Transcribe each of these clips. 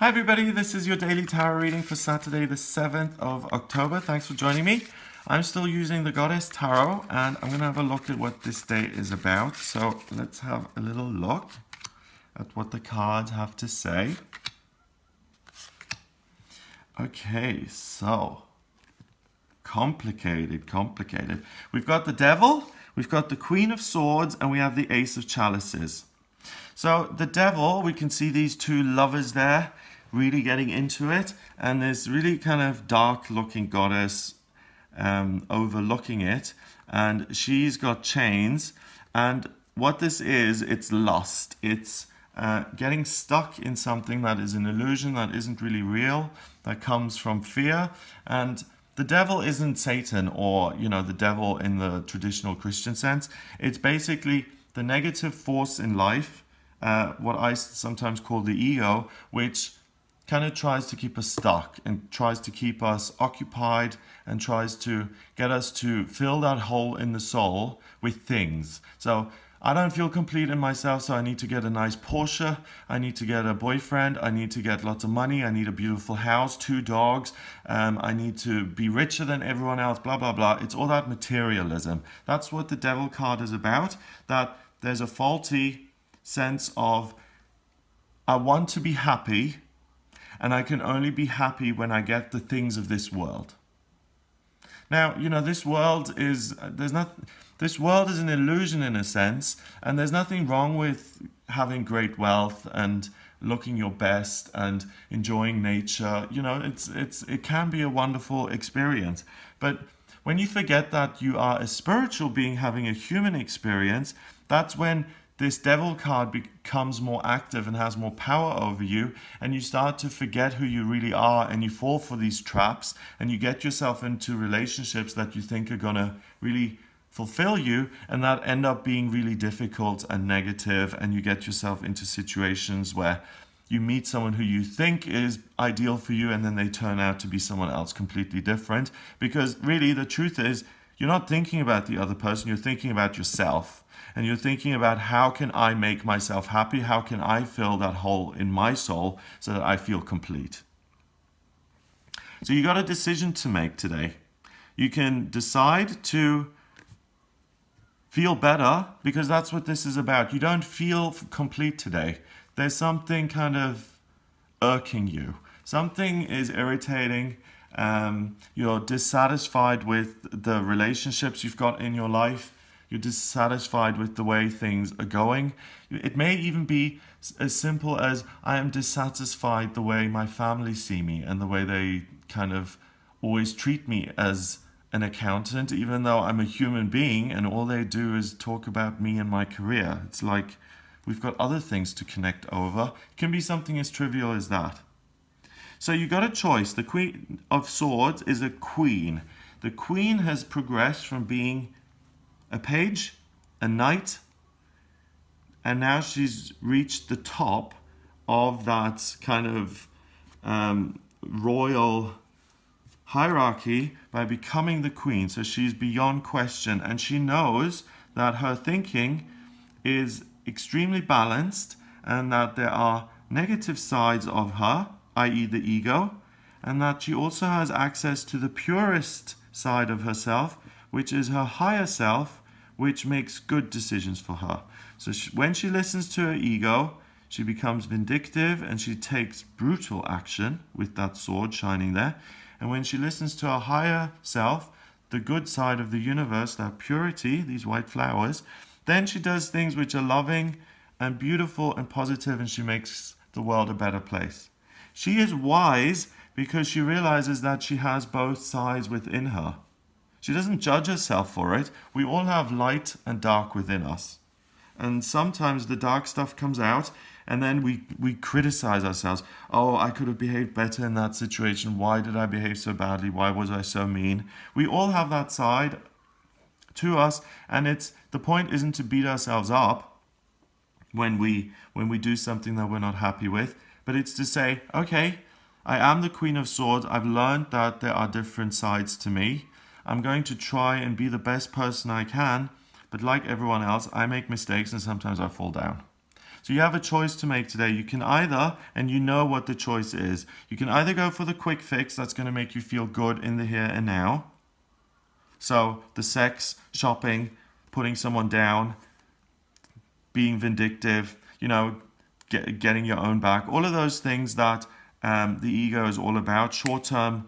Hi everybody, this is your daily tarot reading for Saturday the 7th of October. Thanks for joining me. I'm still using the Goddess Tarot and I'm going to have a look at what this day is about. So let's have a little look at what the cards have to say. Okay, so complicated. We've got the Devil, we've got the Queen of Swords, and we have the Ace of Chalices. So the Devil, we can see these two lovers there really getting into it, and there's really kind of dark looking goddess overlooking it, and she's got chains, and what this is, it's lust. It's getting stuck in something that is an illusion, that isn't really real, that comes from fear. And the devil isn't Satan or, the devil in the traditional Christian sense. It's basically the negative force in life, what I sometimes call the ego, which kind of tries to keep us stuck and tries to keep us occupied and tries to get us to fill that hole in the soul with things. So I don't feel complete in myself, so I need to get a nice Porsche, I need to get a boyfriend, I need to get lots of money, I need a beautiful house, 2 dogs, I need to be richer than everyone else, blah, blah, blah. It's all that materialism. That's what the Devil card is about, that there's a faulty sense of, I want to be happy, and I can only be happy when I get the things of this world. Now, this world is an illusion in a sense, and there's nothing wrong with having great wealth and looking your best and enjoying nature. It can be a wonderful experience. But when you forget that you are a spiritual being having a human experience, that's when this Devil card becomes more active and has more power over you, and you start to forget who you really are, and you fall for these traps, and you get yourself into relationships that you think are going to really fulfill you, and that end up being really difficult and negative, and you get yourself into situations where you meet someone who you think is ideal for you, and then they turn out to be someone else completely different, because really the truth is you're not thinking about the other person, you're thinking about yourself. And you're thinking about, how can I make myself happy? How can I fill that hole in my soul so that I feel complete? So you got a decision to make today. You can decide to feel better, because that's what this is about. You don't feel complete today. There's something kind of irking you. Something is irritating. You're dissatisfied with the relationships you've got in your life. You're dissatisfied with the way things are going. It may even be as simple as, I am dissatisfied the way my family see me and the way they kind of always treat me as an accountant, even though I'm a human being and all they do is talk about me and my career. It's like we've got other things to connect over. It can be something as trivial as that. So you got a choice. The Queen of Swords is a queen. The queen has progressed from being a page, a knight, and now she's reached the top of that kind of royal hierarchy by becoming the queen. So she's beyond question, and she knows that her thinking is extremely balanced, and that there are negative sides of her, i.e. the ego, and that she also has access to the purest side of herself, which is her higher self, which makes good decisions for her. So when she listens to her ego, she becomes vindictive and she takes brutal action with that sword shining there. And when she listens to her higher self, the good side of the universe, that purity, these white flowers, then she does things which are loving and beautiful and positive, and she makes the world a better place. She is wise because she realizes that she has both sides within her. She doesn't judge herself for it. We all have light and dark within us. And sometimes the dark stuff comes out, and then we criticize ourselves. Oh, I could have behaved better in that situation. Why did I behave so badly? Why was I so mean? We all have that side to us, and the point isn't to beat ourselves up when we do something that we're not happy with, but it's to say, okay, I am the Queen of Swords. I've learned that there are different sides to me. I'm going to try and be the best person I can, but like everyone else, I make mistakes and sometimes I fall down. So you have a choice to make today. You can either, and you know what the choice is, you can either go for the quick fix that's going to make you feel good in the here and now. So the sex, shopping, putting someone down, being vindictive, you know, getting your own back, all of those things that the ego is all about, short-term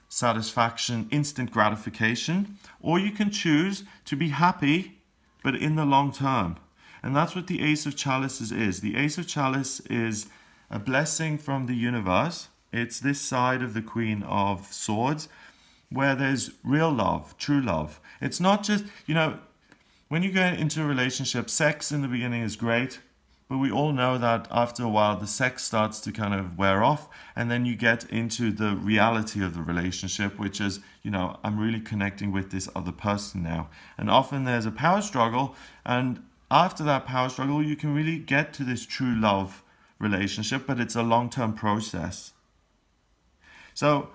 satisfaction, instant gratification. Or you can choose to be happy, but in the long term. And that's what the Ace of Chalices is. The Ace of Chalice is a blessing from the universe. It's this side of the Queen of Swords where there's real love, true love. It's not just, you know, when you get into a relationship, sex in the beginning is great, but we all know that after a while the sex starts to kind of wear off, and then you get into the reality of the relationship, which is, you know, I'm really connecting with this other person now. And often there's a power struggle, and after that power struggle you can really get to this true love relationship, but it's a long-term process. So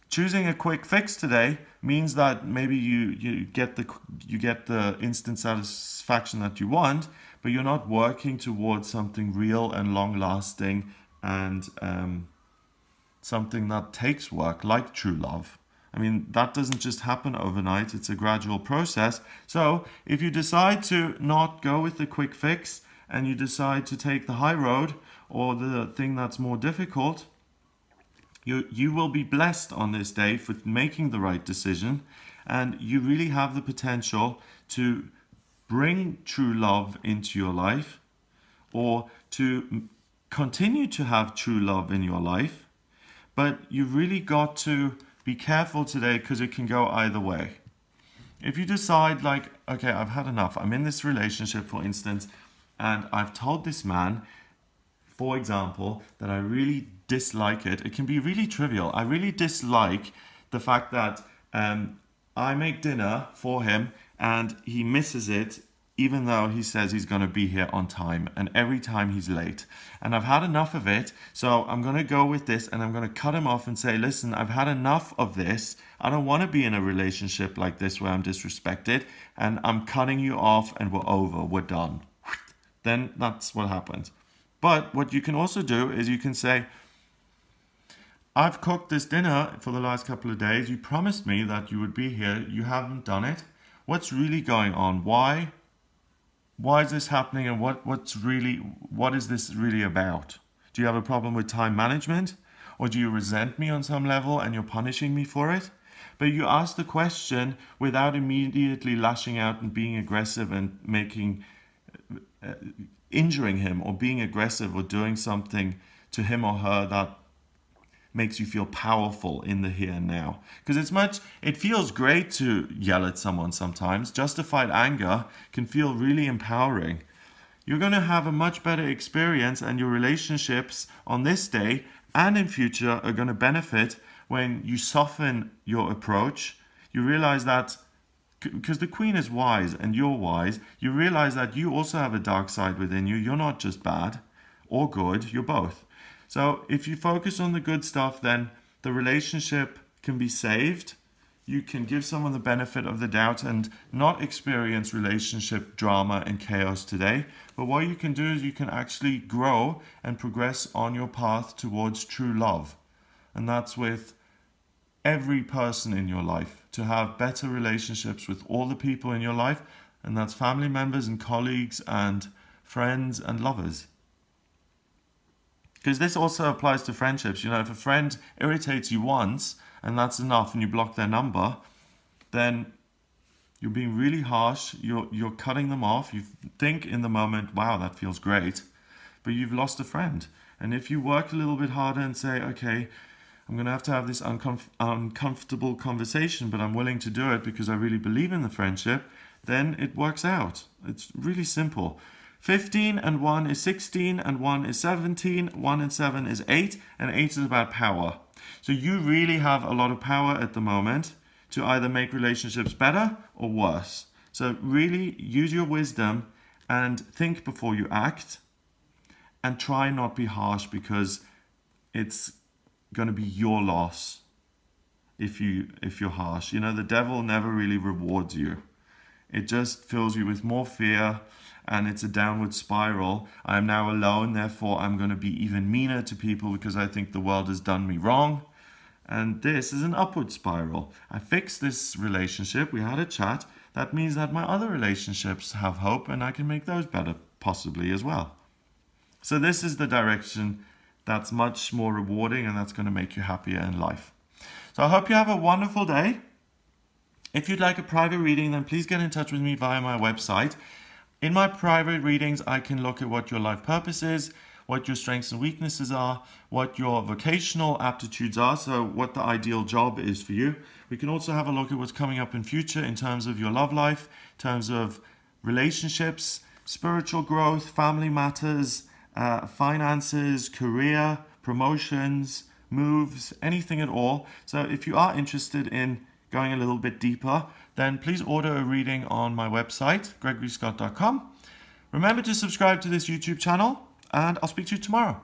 choosing a quick fix today means that maybe you get the instant satisfaction that you want, but you're not working towards something real and long-lasting and something that takes work, like true love. I mean, that doesn't just happen overnight. It's a gradual process. So if you decide to not go with the quick fix and you decide to take the high road or the thing that's more difficult, you will be blessed on this day for making the right decision, and you really have the potential to bring true love into your life, or to continue to have true love in your life. But you've really got to be careful today, because it can go either way. If you decide like, okay, I've had enough, I'm in this relationship, for instance, and I've told this man, for example, that I really dislike it. It can be really trivial. I really dislike the fact that I make dinner for him and he misses it, even though he says he's going to be here on time, and every time he's late. And I've had enough of it, so I'm going to go with this, and I'm going to cut him off and say, listen, I've had enough of this. I don't want to be in a relationship like this where I'm disrespected, and I'm cutting you off, and we're over, we're done. Then that's what happens. But what you can also do is you can say, I've cooked this dinner for the last couple of days. You promised me that you would be here. You haven't done it. What's really going on? Why is this happening, and what is this really about? Do you have a problem with time management? Or do you resent me on some level and you're punishing me for it? But you ask the question without immediately lashing out and being aggressive and injuring him, or being aggressive or doing something to him or her that makes you feel powerful in the here and now. Because it feels great to yell at someone sometimes. Justified anger can feel really empowering. You're going to have a much better experience, and your relationships on this day and in future are going to benefit when you soften your approach. You realize that, because the Queen is wise and you're wise, you realize that you also have a dark side within you. You're not just bad or good, you're both. So if you focus on the good stuff, then the relationship can be saved. You can give someone the benefit of the doubt and not experience relationship drama and chaos today. But what you can do is you can actually grow and progress on your path towards true love. And that's with every person in your life, to have better relationships with all the people in your life. And that's family members and colleagues and friends and lovers. Because this also applies to friendships. You know, if a friend irritates you once and that's enough and you block their number, then you're being really harsh. You're cutting them off. You think in the moment, wow, that feels great. But you've lost a friend. And if you work a little bit harder and say, okay, I'm going to have this uncomfortable conversation, but I'm willing to do it because I really believe in the friendship, then it works out. It's really simple. 15 and 1 is 16, and 1 is 17, 1 and 7 is 8, and 8 is about power. So you really have a lot of power at the moment to either make relationships better or worse. So really use your wisdom and think before you act, and try not be harsh, because it's going to be your loss if you're harsh. You know, the devil never really rewards you. it just fills you with more fear, and it's a downward spiral. I'm now alone, therefore I'm going to be even meaner to people because I think the world has done me wrong. And this is an upward spiral. I fixed this relationship, we had a chat. That means that my other relationships have hope and I can make those better, possibly as well. So this is the direction that's much more rewarding and that's going to make you happier in life. So I hope you have a wonderful day. If you'd like a private reading, then please get in touch with me via my website. In my private readings, I can look at what your life purpose is, what your strengths and weaknesses are, what your vocational aptitudes are, so what the ideal job is for you. We can also have a look at what's coming up in future in terms of your love life, in terms of relationships, spiritual growth, family matters, finances, career, promotions, moves, anything at all. So if you are interested in going a little bit deeper, then please order a reading on my website, gregoryscott.com. Remember to subscribe to this YouTube channel, and I'll speak to you tomorrow.